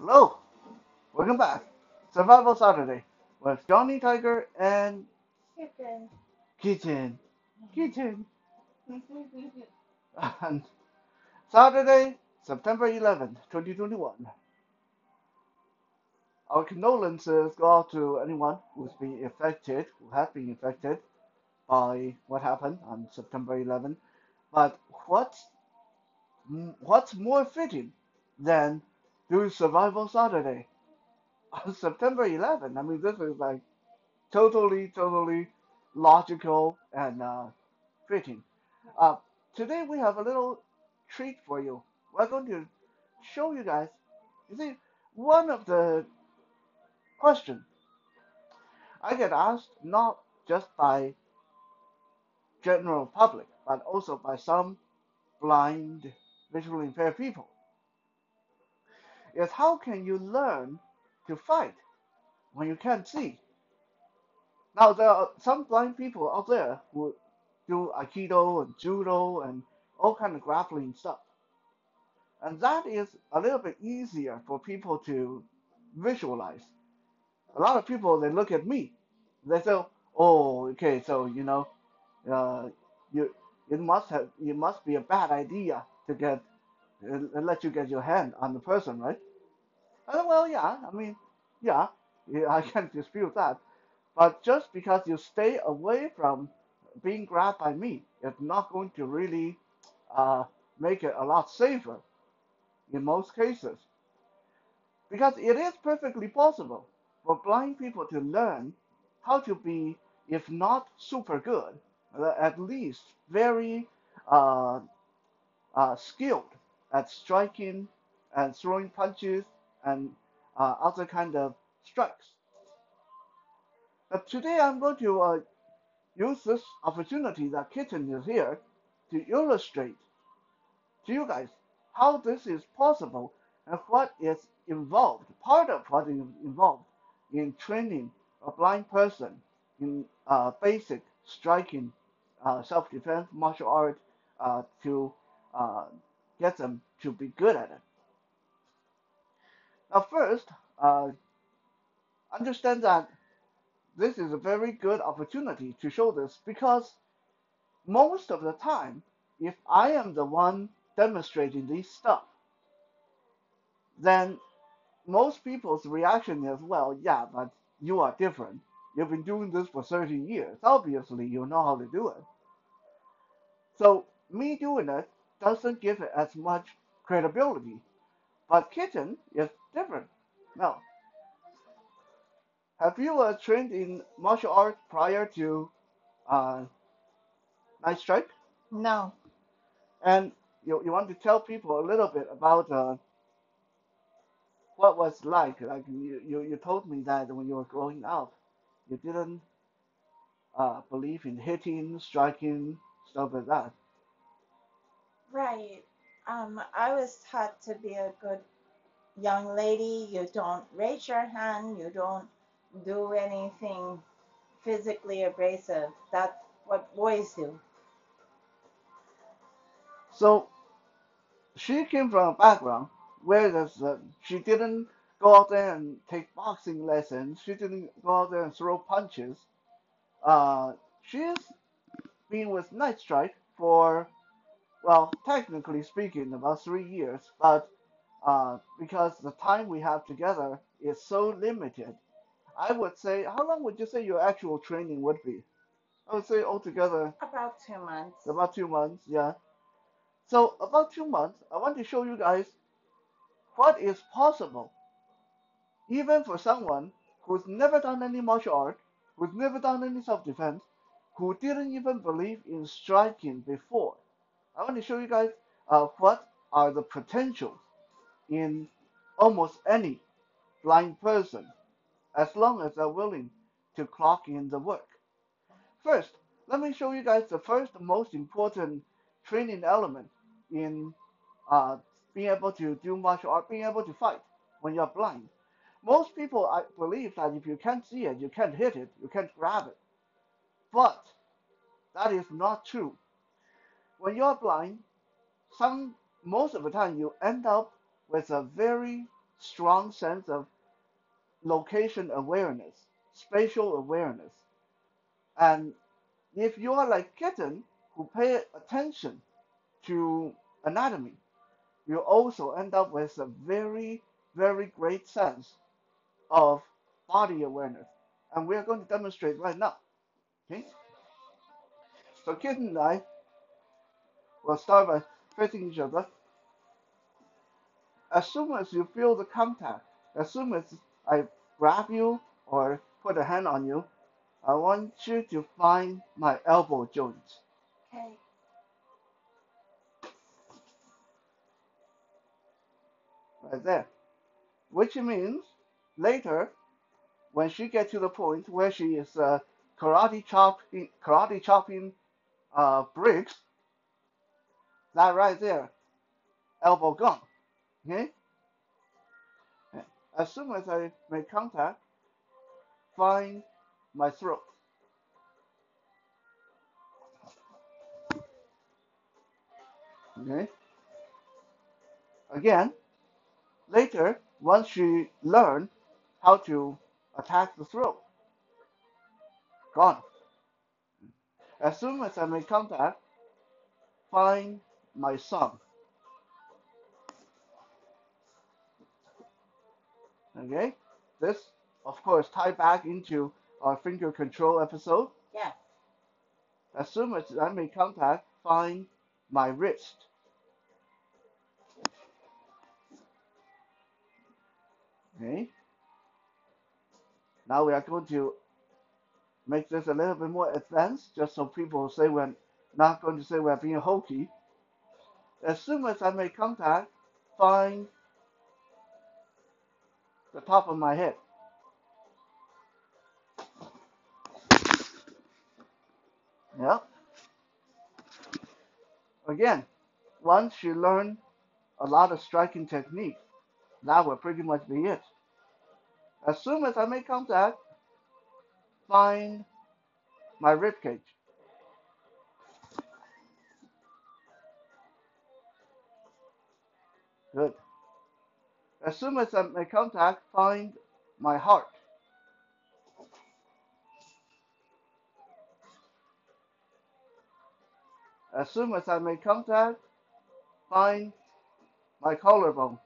Hello, welcome back. Survival Saturday with Johnny Tiger and Kitten. Kitten. Kitten. And Saturday, September 11th, 2021. Our condolences go out to anyone who's been affected, who has been affected by what happened on September 11th. But what's more fitting than do Survival Saturday on September 11th? I mean, this is like totally logical and fitting. Uh, Today we have a little treat for you. We're going to show you guys. You see, one of the questions I get asked not just by general public, but also by some blind, visually impaired people, is how can you learn to fight when you can't see? Now there are some blind people out there who do aikido and judo and all kind of grappling stuff. And that is a little bit easier for people to visualize. A lot of people they look at me, they say, "Oh, okay, so uh, you it must be a bad idea to let you get your hand on the person, right?" Well, yeah, I mean, yeah, yeah, I can't dispute that. But just because you stay away from being grabbed by me, it's not going to really uh, make it a lot safer in most cases. Because it is perfectly possible for blind people to learn how to be, if not super good, at least very uh, skilled at striking and throwing punches and other kind of strikes. But today I'm going to use this opportunity that Kitten is here to illustrate to you guys how this is possible and what is involved, part of what is involved in training a blind person in basic striking, self-defense, martial art to uh, get them to be good at it. Now, first, uh, understand that this is a very good opportunity to show this because most of the time, if I am the one demonstrating this stuff, then most people's reaction is, well, yeah, but you are different. You've been doing this for 30 years. Obviously, you know how to do it. So, me doing it doesn't give it as much credibility. But Kitten is different. Now, have you trained in martial arts prior to uh, Night Strike? No. And you want to tell people a little bit about what was like? Like you told me that when you were growing up, you didn't believe in hitting, striking, stuff like that. Right. I was taught to be a good young lady. You don't raise your hand. You don't do anything physically abrasive. That's what boys do. So she came from a background where she didn't go out there and take boxing lessons. She didn't go out there and throw punches. She's been with Night Strike for, well, technically speaking, about 3 years, but because the time we have together is so limited, I would say, how long would you say your actual training would be? I would say altogether About 2 months. about 2 months, yeah. So about 2 months, I want to show you guys what is possible, even for someone who's never done any martial art, who's never done any self-defense, who didn't even believe in striking before. I want to show you guys what are the potentials in almost any blind person, as long as they're willing to clock in the work. First, let me show you guys the first most important training element in being able to do martial art, being able to fight when you're blind. Most people I believe that if you can't see it, you can't hit it, you can't grab it. But that is not true. When you're blind, some most of the time you end up with a very strong sense of location awareness, spatial awareness. And if you are like kitten who pay attention to anatomy, you also end up with a very, very great sense of body awareness. And we are going to demonstrate right now. Okay? So kitten and I will start by facing each other. As soon as you feel the contact, as soon as I grab you or put a hand on you, I want you to find my elbow joint. Okay. Right there. Which means later, when she gets to the point where she is karate chopping bricks, that right there, elbow gone. Okay? As soon as I make contact, find my throat. Okay? Again, later, once she learned how to attack the throat, gone. As soon as I make contact, find my thumb. Okay? This, of course, tie back into our finger control episode. Yes. As soon as I make contact, find my wrist. Okay? Now we are going to make this a little bit more advanced, just so people say we're not going to say we're being hokey. As soon as I make contact, find the top of my head. Yeah. Again, once you learn a lot of striking techniques, that will pretty much be it. As soon as I make contact, find my rib cage. Good. As soon as I make contact, find my heart. As soon as I make contact, find my collarbone.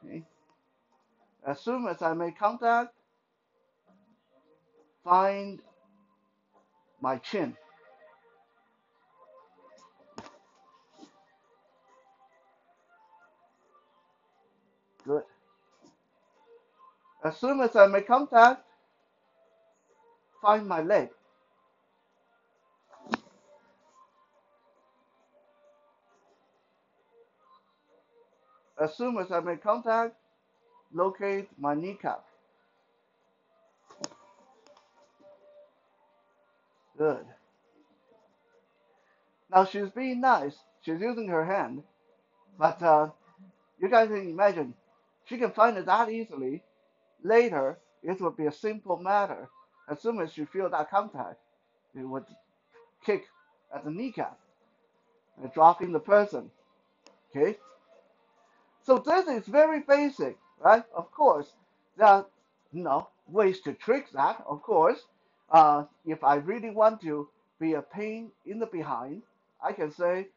Okay. As soon as I make contact, find my chin. Good. As soon as I make contact, find my leg. As soon as I make contact, locate my kneecap. Good. Now she's being nice. She's using her hand, but you guys can imagine, she can find it that easily. Later, it would be a simple matter. As soon as you feel that contact, it would kick at the kneecap and dropping the person. Okay? So this is very basic, right? Of course, there are ways to trick that. Of course, if I really want to be a pain in the behind, I can say,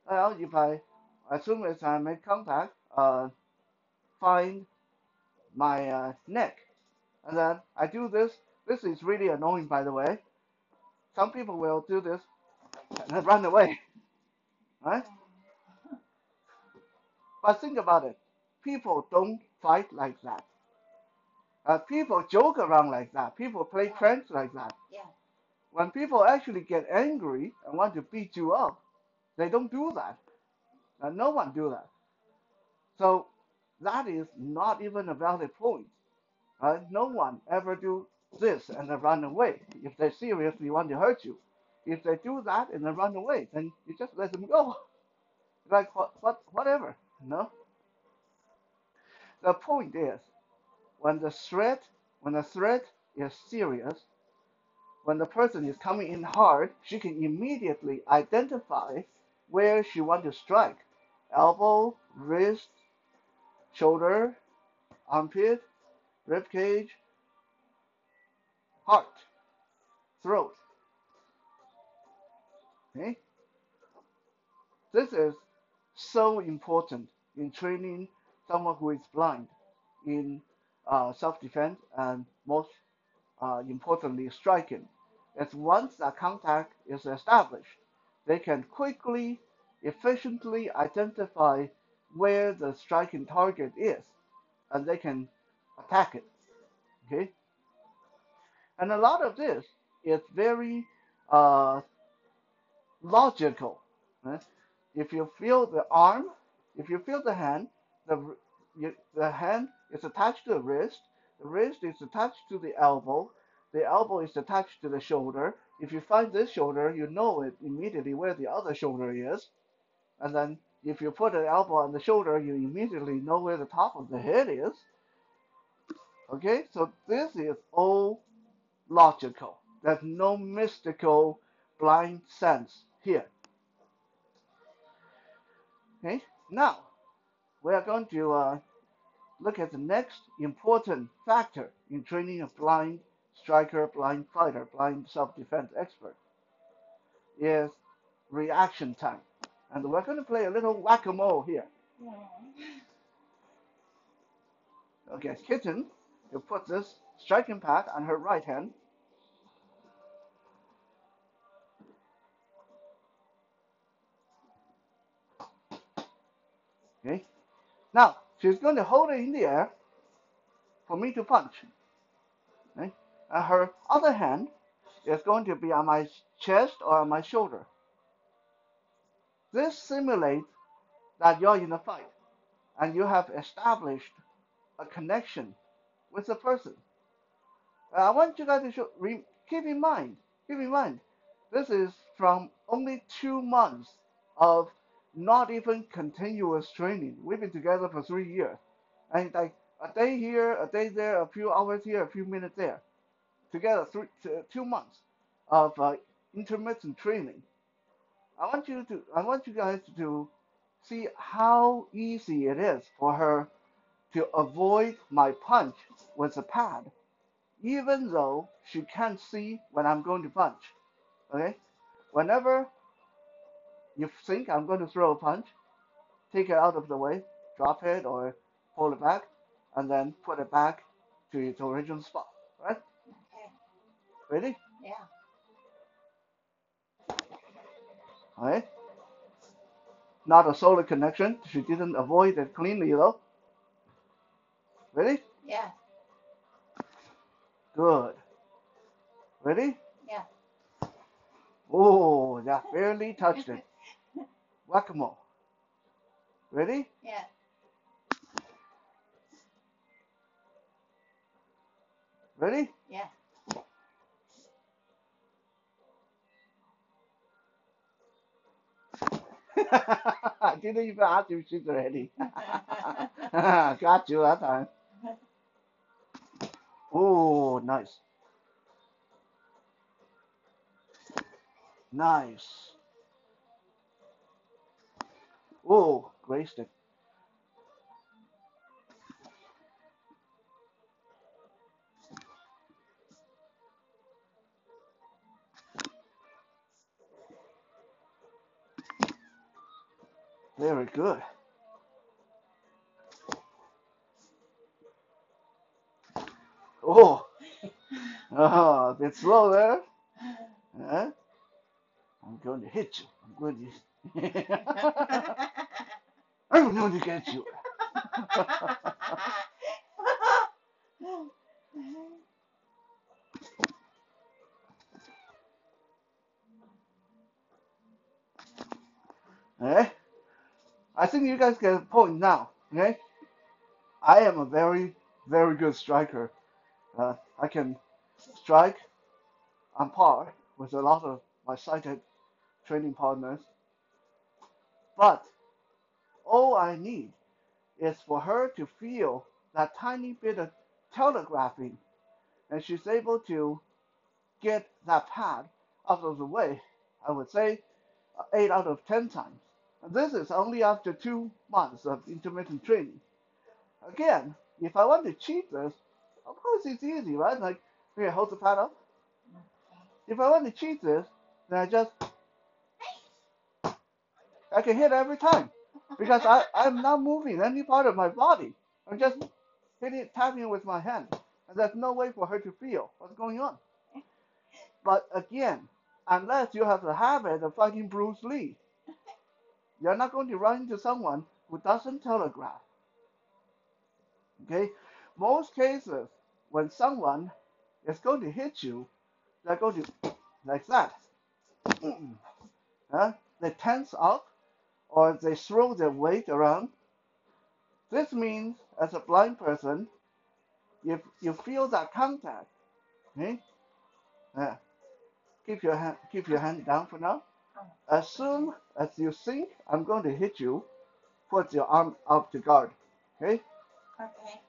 well, if I, as soon as I make contact, find my neck, and then I do this. This is really annoying, by the way. Some people will do this and then run away, right? But think about it. People don't fight like that. People joke around like that. People play Yeah. pranks like that. Yeah. When people actually get angry and want to beat you up, they don't do that. No one do that. So that is not even a valid point. No one ever do this and then run away if they seriously want to hurt you. If they do that and then run away, then you just let them go. Like whatever. No. The point is when the threat is serious, when the person is coming in hard, she can immediately identify where she wants to strike. Elbow, wrist, shoulder, armpit, rib cage, heart, throat. Okay? This is so important in training someone who is blind in self-defense and most importantly striking. As once that contact is established, they can quickly, efficiently identify where the striking target is, and they can attack it. Okay, and a lot of this is very uh, logical. Right? If you feel the arm, if you feel the hand, the hand is attached to the wrist is attached to the elbow is attached to the shoulder. If you find this shoulder, you know it immediately where the other shoulder is. And then if you put an elbow on the shoulder, you immediately know where the top of the head is. Okay, so this is all logical. There's no mystical blind sense here. Okay, now we are going to look at the next important factor in training a blind striker, blind fighter, blind self-defense expert is reaction time. And we're going to play a little whack-a-mole here. Okay, Kitten, you put this striking pad on her right hand. Okay, now she's going to hold it in the air for me to punch. Okay, and her other hand is going to be on my chest or on my shoulder. This simulates that you're in a fight and you have established a connection with the person. I want you guys to keep in mind, keep in mind, this is from only 2 months of not even continuous training. We've been together for 3 years, and like a day here, a day there, a few hours here, a few minutes there, together 2 months of intermittent training. I want you guys to see how easy it is for her to avoid my punch with a pad, even though she can't see when I'm going to punch. Okay? Whenever you think I'm going to throw a punch, take it out of the way, drop it or pull it back, and then put it back to its original spot. Right? Okay. Ready? Yeah. Alright? Not a solid connection. She didn't avoid it cleanly though. Ready? Yeah. Good. Ready? Yeah. Oh, that barely touched it. Whack-a-mole. Ready? Yeah. Ready? Yeah. I didn't even ask if she's ready. Got you that time. Oh, nice. Nice. Oh, graced it. Very good. Oh, oh, a bit slow there. Huh? I'm going to hit you. I'm going to. I'm going to get you. Okay? I think you guys get a point now. Okay? I am a very, very good striker. I can strike on par with a lot of my sighted training partners. But all I need is for her to feel that tiny bit of telegraphing, and she's able to get that pad out of the way, I would say 8 out of 10 times. And this is only after 2 months of intermittent training. Again, if I want to cheat this, of course it's easy, right? Like, here, hold the pad up. If I want to cheat this, then I can hit every time because I'm not moving any part of my body. I'm just hitting, tapping with my hand. And there's no way for her to feel what's going on. But again, unless you have the habit of fighting Bruce Lee, you're not going to run into someone who doesn't telegraph. Okay? Most cases, when someone is going to hit you, they're going to, like that. Huh? They tense up or they throw their weight around. This means, as a blind person, if you feel that contact, okay? Uh, keep your hand down for now. As soon as you think I'm going to hit you, put your arm up to guard. Okay? Okay.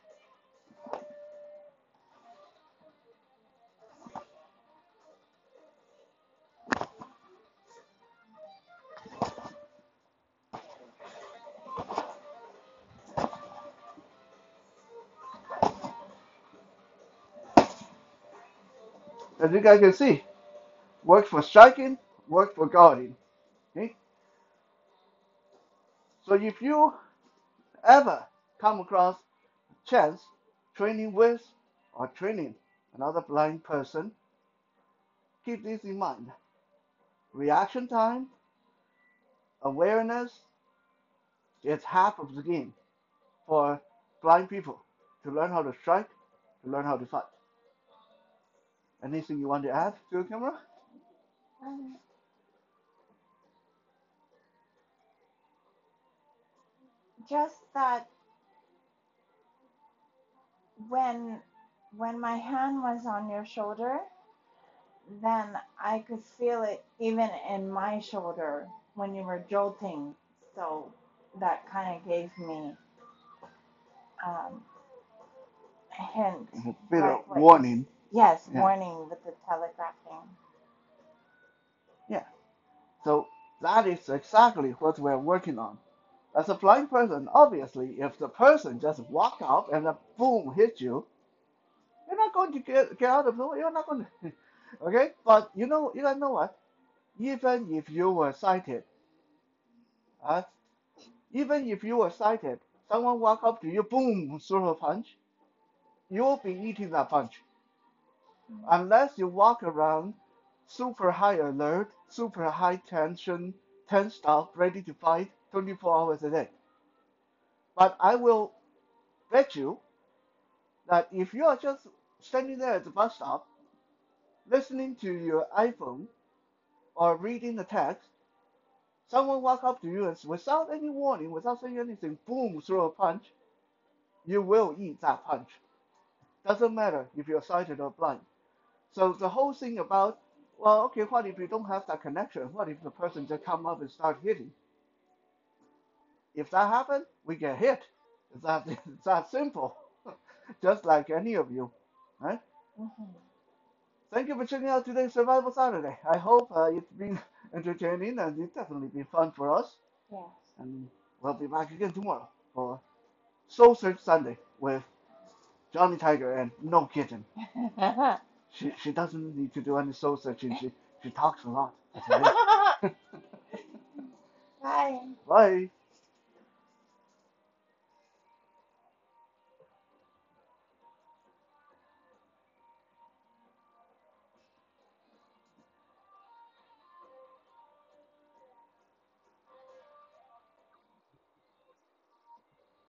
As you guys can see, work for striking, work for guarding. Okay? So if you ever come across chance training with or training another blind person, keep this in mind. Reaction time, awareness is half of the game for blind people to learn how to strike, to learn how to fight. Anything you want to add to the camera? Um, just that when when my hand was on your shoulder, then I could feel it even in my shoulder when you were jolting. So that kind of gave me um, a hint, A bit of right? What you, warning. yes, Yeah, warning with the telegraphing. yeah. So that is exactly what we're working on. As a blind person, obviously, if the person just walk up and then boom hit you, you're not going to get out of the way. You're not going to. Okay, but you guys know what? Even if you were sighted, uh, even if you were sighted, someone walk up to you, boom, throw a punch, you'll be eating that punch. Unless you walk around super high alert, super high tension, tensed up, ready to fight 24 hours a day. But I will bet you that if you are just standing there at the bus stop, listening to your iPhone or reading the text, someone walk up to you and without any warning, without saying anything, boom, throw a punch, you will eat that punch. Doesn't matter if you're sighted or blind. So the whole thing about, well, okay, what if you don't have that connection? What if the person just come up and start hitting? If that happens, we get hit. It's that simple. Just like any of you, right? Hmm. Thank you for checking out today's Survival Saturday. I hope it's been entertaining and it's definitely been fun for us. Yes. And we'll be back again tomorrow for Soul Search Sunday with Johnny Tiger and no kitten. She doesn't need to do any soul searching. She talks a lot. That's amazing. Bye. Bye.